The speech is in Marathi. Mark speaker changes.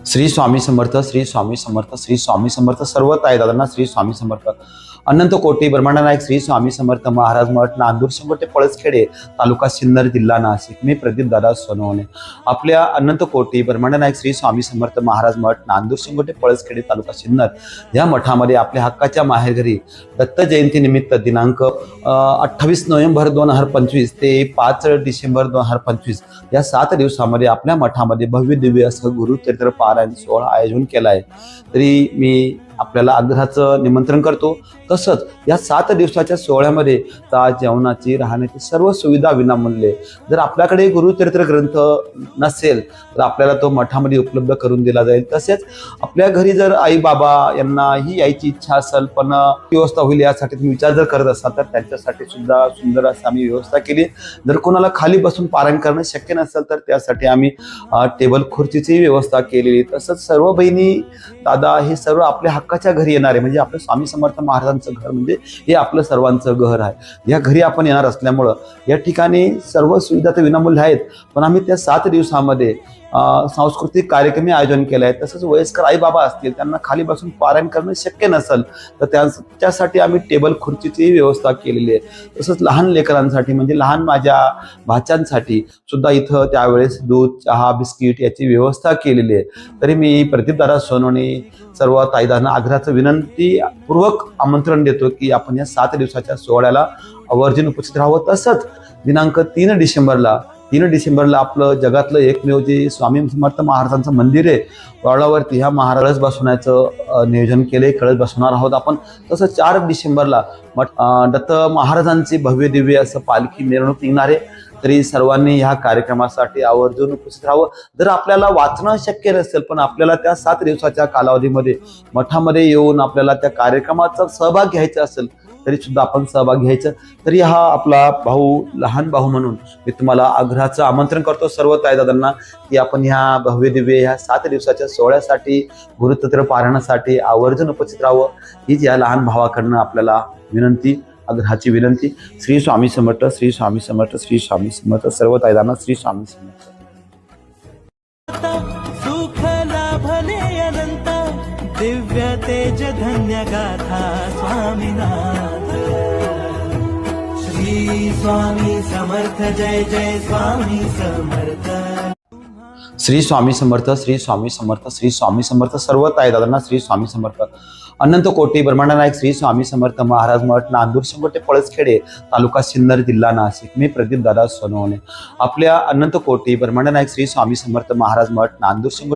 Speaker 1: श्री स्वामी समर्थ, श्री स्वामी समर्थ, श्री स्वामी समर्थ. सर्व ताईदादांना श्री स्वामी समर्थ. अनंत कोटी ब्रह्मांड नायक श्री स्वामी समर्थ महाराज मठ, नांदूर शिंगोटे पळसखेडे, तालुका सिन्नर, जिल्हा नाशिक. मी प्रदीप दादा सोनवणे. आपल्या अनंत कोटी ब्रह्मांड नायक श्री स्वामी समर्थ महाराज मठ, नांदूर शिंगोटे पळसखेडे, तालुका सिन्नर या मठामध्ये आपल्या हक्काच्या माहेरघरी दत्त जयंती निमित्त दिनांक 28 नोव्हेंबर 2025 ते 5 डिसेंबर 2025 या 7 दिवसामध्ये आपल्या मठामध्ये भव्य दिव्य असं गुरुचरित्र पारायण सोहळा आयोजन केला आहे. तरी मी आपल्याला आग्रहाचं निमंत्रण करतो. तसंच या 7 दिवसाच्या सोहळ्यामध्ये जेवणाची, राहण्याची सर्व सुविधा विनामूल्य. जर आपल्याकडे गुरुचरित्र ग्रंथ नसेल तर आपल्याला तो मठामध्ये उपलब्ध करून दिला जाईल. तसेच आपल्या घरी जर आई बाबा यांनाही यायची इच्छा असेल पण व्यवस्था होईल यासाठी तुम्ही विचार जर करत असाल तर त्यांच्यासाठी सुद्धा सुंदर असं आम्ही व्यवस्था केली. जर कोणाला खाली बसून पारायण करणं शक्य नसेल तर त्यासाठी आम्ही टेबल खुर्चीची व्यवस्था केलेली. तसंच सर्व बहिणी दादा हे सर्व आपल्या हक्काच्या घरी येणारे, म्हणजे आपलं स्वामी समर्थ महाराजांचं घर म्हणजे हे आपलं सर्वांचं घर आहे. या घरी आपण येणार असल्यामुळं या ठिकाणी सर्व सुविधा तर विनामूल्य आहेत, पण आम्ही त्या 7 दिवसामध्ये सांस्कृतिक कार्यक्रम आयोजन केले आहेत. तसंच वयस्कर आई बाबा असतील त्यांना खाली बसून पारायण करणं शक्य नसेल तर त्यासाठी आम्ही टेबल खुर्चीची व्यवस्था केलेली आहे. तसंच लहान लेकरांसाठी म्हणजे लहान माझ्या भाच्यांसाठी सुद्धा इथं त्यावेळेस दूध, चहा, बिस्किट याची व्यवस्था केलेली आहे. तरी मी प्रदीप दादा सोनवणे सर्व ताईदांना आग्रहाचं विनंती पूर्वक आमंत्रण देतो की आपण या 7 दिवसाच्या सोहळ्याला आवर्जून उपस्थित राहावं. तसंच दिनांक 3 डिसेंबरला आपलं जगातलं एकमेव जे स्वामी समर्थ महाराजांचं मंदिर आहे वळावरती ह्या महाराज बसवण्याचं नियोजन केले, कळस बसवणार आहोत आपण. तसं 4 डिसेंबरला दत्त महाराजांची भव्य दिव्य असं पालखी मिरवणूक निघणार आहे. तरी सर्वांनी ह्या कार्यक्रमासाठी आवर्जून उपस्थित राहावं. जर आपल्याला वाचणं शक्य नसेल पण आपल्याला त्या 7 दिवसाच्या कालावधीमध्ये मठामध्ये येऊन आपल्याला त्या कार्यक्रमाचा सहभाग घ्यायचा असेल तरी सुद्धा आपण सहभाग घ्यायचा. तरी हा आपला भाऊ, लहान भाऊ म्हणून मी तुम्हाला आग्रहाचं आमंत्रण करतो सर्व ताईदादांना की आपण ह्या भव्य दिव्य ह्या 7 दिवसाच्या सोहळ्यासाठी, गुरुचरित्र पारायणासाठी आवर्जून उपस्थित राहावं हीच या लहान भावाकडनं आपल्याला विनंती, आग्रहाची विनंती. श्री स्वामी समर्थ, श्री स्वामी समर्थ, श्री स्वामी समर्थ. सर्व ताईदांना श्री स्वामी समर्थ.
Speaker 2: सुख लाभले अनंत दिव्य तेज धन्य गाथा स्वामीनाथ. श्री स्वामी समर्थ, जय जय स्वामी समर्थ.
Speaker 1: श्री स्वामी समर्थ, श्री स्वामी समर्थ, श्री स्वामी समर्थ. सर्व ताईदादांना श्री स्वामी समर्थ. अनंत कोटी ब्रह्मांड नायक श्री स्वामी समर्थ महाराज मठ, नांदूर शिंगोटे पळसखेडे, तालुका सिन्नर, जिल्हा नाशिक. मी प्रदीप दादा सोनवणे. आपल्या अनंत कोटी ब्रह्मांड नायक श्री स्वामी समर्थ महाराज मठ, नांदूर शिंगोटे